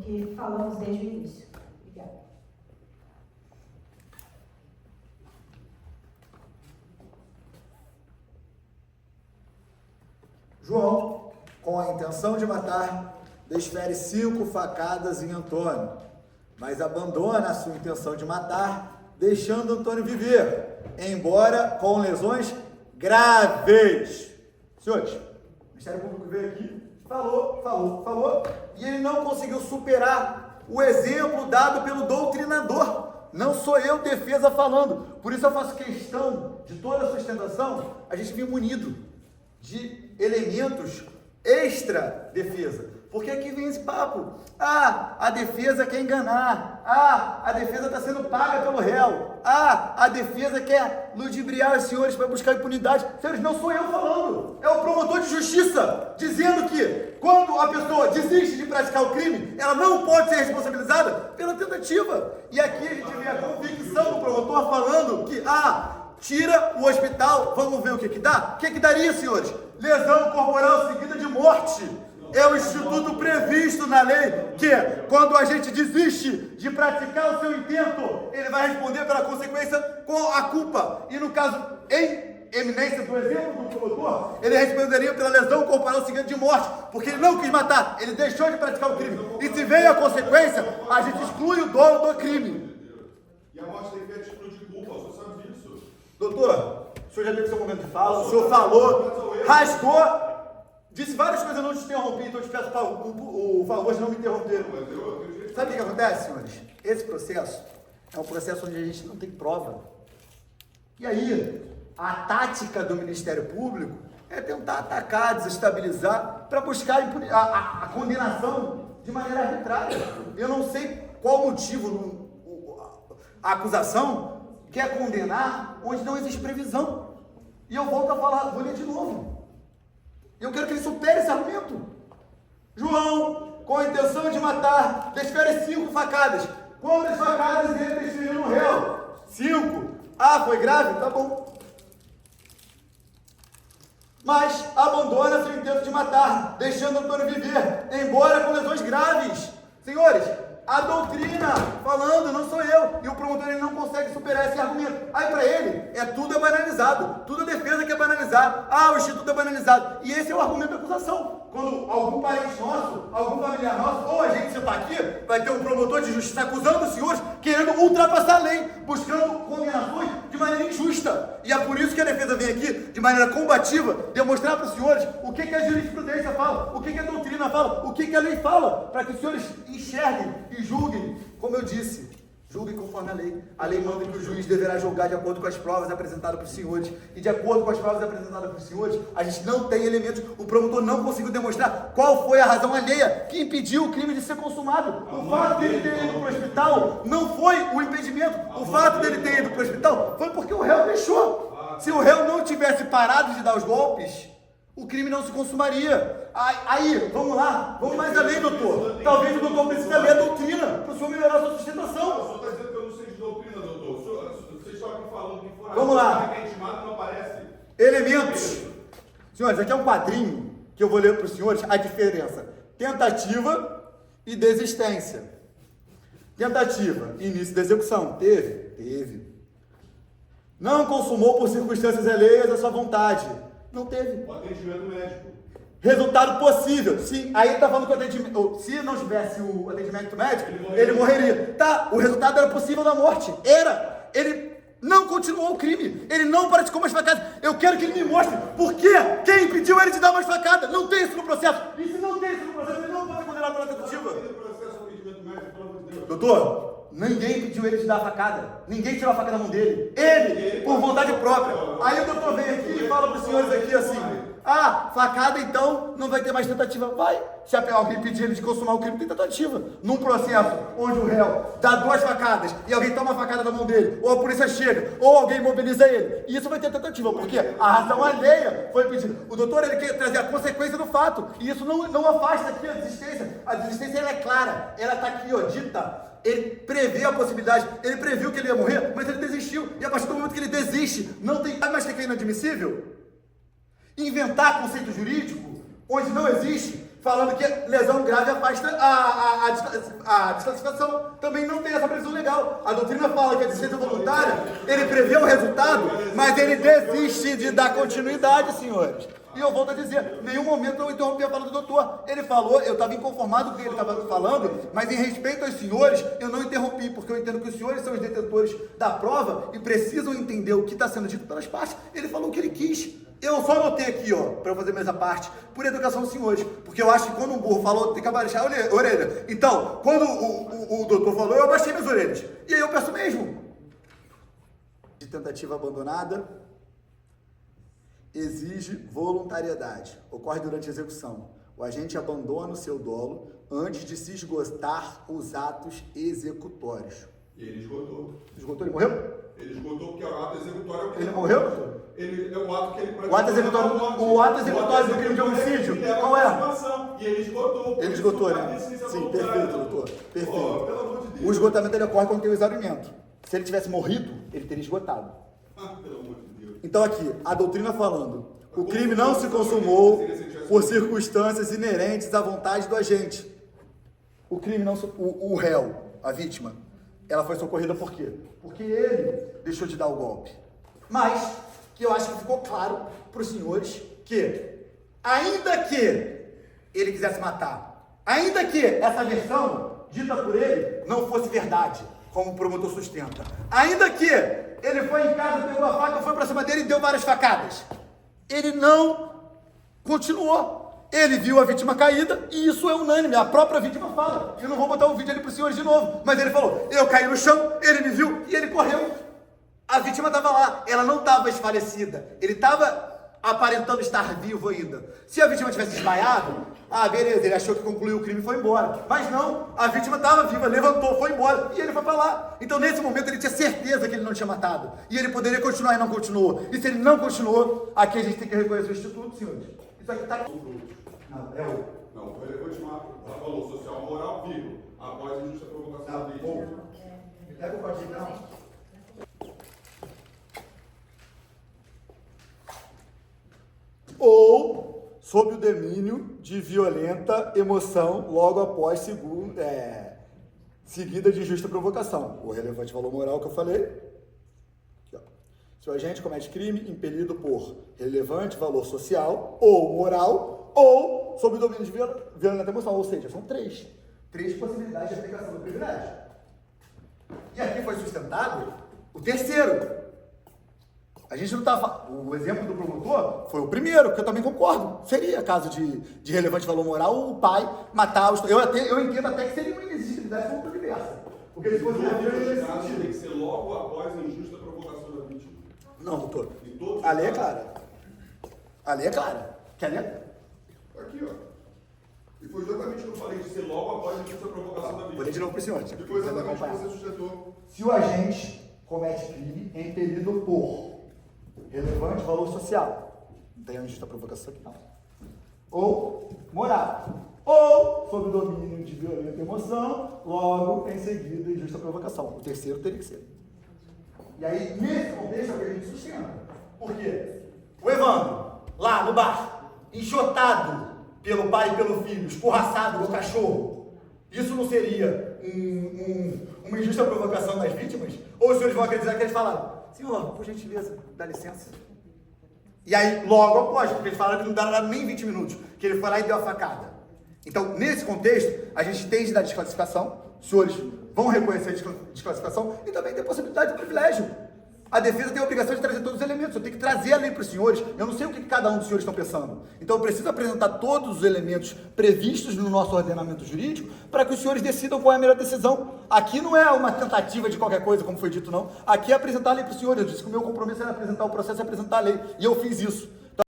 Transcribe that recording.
que falamos desde o início. Obrigada. João, com a intenção de matar, desfere 5 facadas em Antônio, mas abandona a sua intenção de matar, deixando Antônio viver, embora com lesões graves. Senhores, o Ministério Público veio aqui, falou, e ele não conseguiu superar o exemplo dado pelo doutrinador. Não sou eu, defesa, falando. Por isso eu faço questão de toda a sustentação, a gente vir munido de elementos extra defesa. Porque aqui vem esse papo. A defesa quer enganar. A defesa está sendo paga pelo réu. A defesa quer ludibriar os senhores para buscar impunidade. Senhores, não sou eu falando. É o promotor de justiça dizendo que quando a pessoa desiste de praticar o crime, ela não pode ser responsabilizada pela tentativa. E aqui a gente vê a convicção do promotor falando que tira o hospital, vamos ver o que dá? O que daria, senhores? Lesão corporal seguida de morte. É o instituto previsto na lei que, quando a gente desiste de praticar o seu intento, ele vai responder pela consequência com a culpa. E no caso, em eminência do exemplo do promotor, ele responderia pela lesão corporal seguida de morte, porque ele não quis matar, ele deixou de praticar o crime. E se veio a consequência, a gente exclui o dolo do crime. E a morte tem que excluir de culpa, o senhor sabe disso. Doutor, o senhor já teve seu momento de fala, o senhor falou, rasgou, disse várias coisas, eu não te interrompi, então eu te peço o favor de não me interromper. Sabe o que acontece, senhores? Esse processo é um processo onde a gente não tem prova. E aí, a tática do Ministério Público é tentar atacar, desestabilizar, para buscar a condenação de maneira arbitrária. Eu não sei qual motivo a acusação quer condenar onde não existe previsão. E eu volto a falar, vou ler de novo. Eu quero que ele supere esse argumento. João, com a intenção de matar, desfere 5 facadas. Quantas facadas ele desferiu no réu? 5. Foi grave? Tá bom. Mas abandona seu intento de matar, deixando Antônio viver, embora com lesões graves. Senhores, a doutrina falando, não sou eu, e o promotor ele não consegue superar esse argumento. Aí para ele, tudo é banalizado, tudo a defesa quer banalizar, o instituto é banalizado, e esse é o argumento da acusação. Quando algum parente nosso, algum familiar nosso, ou a gente sentar aqui, vai ter um promotor de justiça acusando os senhores, querendo ultrapassar a lei, buscando condenações de maneira injusta. E é por isso que a defesa vem aqui, de maneira combativa, demonstrar para os senhores o que a jurisprudência fala, o que a doutrina fala, o que a lei fala, para que os senhores enxerguem e julguem, como eu disse, julguem conforme a lei. A lei manda que o juiz deverá julgar de acordo com as provas apresentadas para os senhores. E de acordo com as provas apresentadas para os senhores, a gente não tem elementos, o promotor não conseguiu demonstrar qual foi a razão alheia que impediu o crime de ser consumado. O fato dele ter ido para o hospital não foi o impedimento. O fato dele ter ido para o hospital foi porque o réu deixou. Se o réu não tivesse parado de dar os golpes, o crime não se consumaria. Aí, vamos lá, vamos mais além, doutor. Talvez o doutor precise ler a doutrina para o senhor melhorar a sua sustentação. O senhor está dizendo que eu não sei de doutrina, doutor. Vocês estão aqui falando que fora vamos lá. Quem te mata não aparece. Elementos. Senhores, aqui é um quadrinho que eu vou ler para os senhores a diferença. Tentativa e desistência. Tentativa, início da execução. Teve. Não consumou por circunstâncias alheias à sua vontade. Não teve. O atendimento médico. Resultado possível. Sim, aí ele está falando que o atendimento, se não tivesse o atendimento médico, ele morreria. Tá, o resultado era possível da morte. Ele não continuou o crime. Ele não praticou mais facadas. Eu quero que ele me mostre por quê. Quem impediu ele de dar mais facadas? Não tem isso no processo. E se não tem isso no processo, ele não pode ser condenado pela tentativa. Doutor, ninguém pediu ele de dar a facada. Ninguém tirou a faca da mão dele. Ele, por vontade própria. Aí o doutor vem aqui e fala para os senhores aqui assim: facada então não vai ter mais tentativa. Vai. Se alguém pedir ele de consumar o crime, tem tentativa. Num processo onde o réu dá 2 facadas e alguém toma a facada da mão dele, ou a polícia chega, ou alguém mobiliza ele, isso vai ter tentativa, porque a razão alheia foi pedida. O doutor ele quer trazer a consequência do fato, e isso não afasta aqui a desistência. A desistência ela é clara, ela está aqui, dita. Ele prevê a possibilidade, ele previu que ele ia morrer, mas ele desistiu. E a partir do momento que ele desiste, não tem mais que é inadmissível inventar conceito jurídico onde não existe, falando que lesão grave afasta a desclassificação. Também não tem essa previsão legal. A doutrina fala que a desistência voluntária, ele prevê o resultado, mas ele desiste de dar continuidade, senhores. E eu volto a dizer, em nenhum momento eu interrompi a fala do doutor. Ele falou, eu estava inconformado com o que ele estava falando, mas em respeito aos senhores, eu não interrompi, porque eu entendo que os senhores são os detentores da prova e precisam entender o que está sendo dito pelas partes. Ele falou o que ele quis. Eu só anotei aqui, ó, para eu fazer a mesma parte, por educação dos senhores, porque eu acho que quando um burro falou, tem que abaixar a orelha. Então, quando o doutor falou, eu abaixei minhas orelhas. E aí eu peço mesmo. De tentativa abandonada, exige voluntariedade. Ocorre durante a execução. O agente abandona o seu dolo antes de se esgotar os atos executórios. E ele esgotou. Esgotou? Ele morreu? Ele esgotou porque o ato executório... Ele morreu, doutor? Ele é o ato que ele... O ato executório do crime de homicídio, qual é? E ele esgotou. Ele esgotou, né? Sim, perfeito, doutor. Perfeito. Pelo amor de Deus. O esgotamento ele ocorre quando tem o exaurimento. Se ele tivesse morrido, ele teria esgotado. Pelo amor de Deus. Então aqui, a doutrina falando, o crime não se consumou por circunstâncias inerentes à vontade do agente. O crime não, o réu, a vítima, ela foi socorrida por quê? Porque ele deixou de dar o golpe. Mas, que eu acho que ficou claro para os senhores que, ainda que ele quisesse matar, ainda que essa versão dita por ele não fosse verdade, como o promotor sustenta, ainda que ele foi em casa, pegou a faca, foi para cima dele e deu várias facadas, ele não continuou. Ele viu a vítima caída e isso é unânime, a própria vítima fala. Eu não vou botar o vídeo ali para os senhores de novo, mas ele falou, eu caí no chão, ele me viu e ele correu. A vítima estava lá, ela não estava esfalecida, ele estava aparentando estar vivo ainda. Se a vítima tivesse desmaiado, beleza, ele achou que concluiu o crime e foi embora. Mas não, a vítima estava viva, levantou, foi embora e ele foi para lá. Então nesse momento ele tinha certeza que ele não tinha matado. E ele poderia continuar e não continuou. E se ele não continuou, aqui a gente tem que reconhecer o instituto, senhores. Isso aqui está... Não, é o... Não, o relevante valor social moral vivo, após a injusta provocação da vítima. Me pega o código não. Ou sob o domínio de violenta emoção logo após seguida de justa provocação. O relevante valor moral que eu falei. Aqui, ó. Se o agente comete crime impelido por relevante valor social ou moral, ou sob o domínio de violenta emoção. Ou seja, são três possibilidades de aplicação do privilégio. E aqui foi sustentado o terceiro. A gente não está... O exemplo do promotor foi o primeiro, que eu também concordo. Seria caso de relevante valor moral o pai matar os... Eu entendo até que seria uma inexigibilidade contra diversa. Porque eles fossem... Tem que ser logo após a injusta provocação da vítima. Não, doutor. A lei é clara. A lei é clara. Quer ler? Aqui, ó. E foi exatamente o que eu falei, de ser logo após a injusta provocação da vítima. Vou ler de novo para o senhor. E foi exatamente o que você sustentou. Se o agente comete crime impelido por relevante valor social, não tem injusta provocação aqui não, ou moral, ou sob o domínio de violenta emoção, logo em seguida injusta provocação. O terceiro teria que ser. E aí, nesse contexto, é o que a gente sustenta. Por quê? O Evandro, lá no bar, enxotado pelo pai e pelo filho, escorraçado no cachorro, isso não seria uma injusta provocação das vítimas? Ou os senhores vão acreditar que eles falaram, senhor, por gentileza, dá licença. E aí, logo após, porque eles falaram que não daram nem 20 minutos, que ele foi lá e deu a facada. Então, nesse contexto, a gente tem de dar desclassificação, os senhores vão reconhecer a desclassificação e também tem possibilidade de privilégio. A defesa tem a obrigação de trazer todos os elementos, eu tenho que trazer a lei para os senhores, eu não sei o que cada um dos senhores estão pensando. Então eu preciso apresentar todos os elementos previstos no nosso ordenamento jurídico para que os senhores decidam qual é a melhor decisão. Aqui não é uma tentativa de qualquer coisa, como foi dito, não. Aqui é apresentar a lei para os senhores. Eu disse que o meu compromisso era apresentar o processo e apresentar a lei, e eu fiz isso.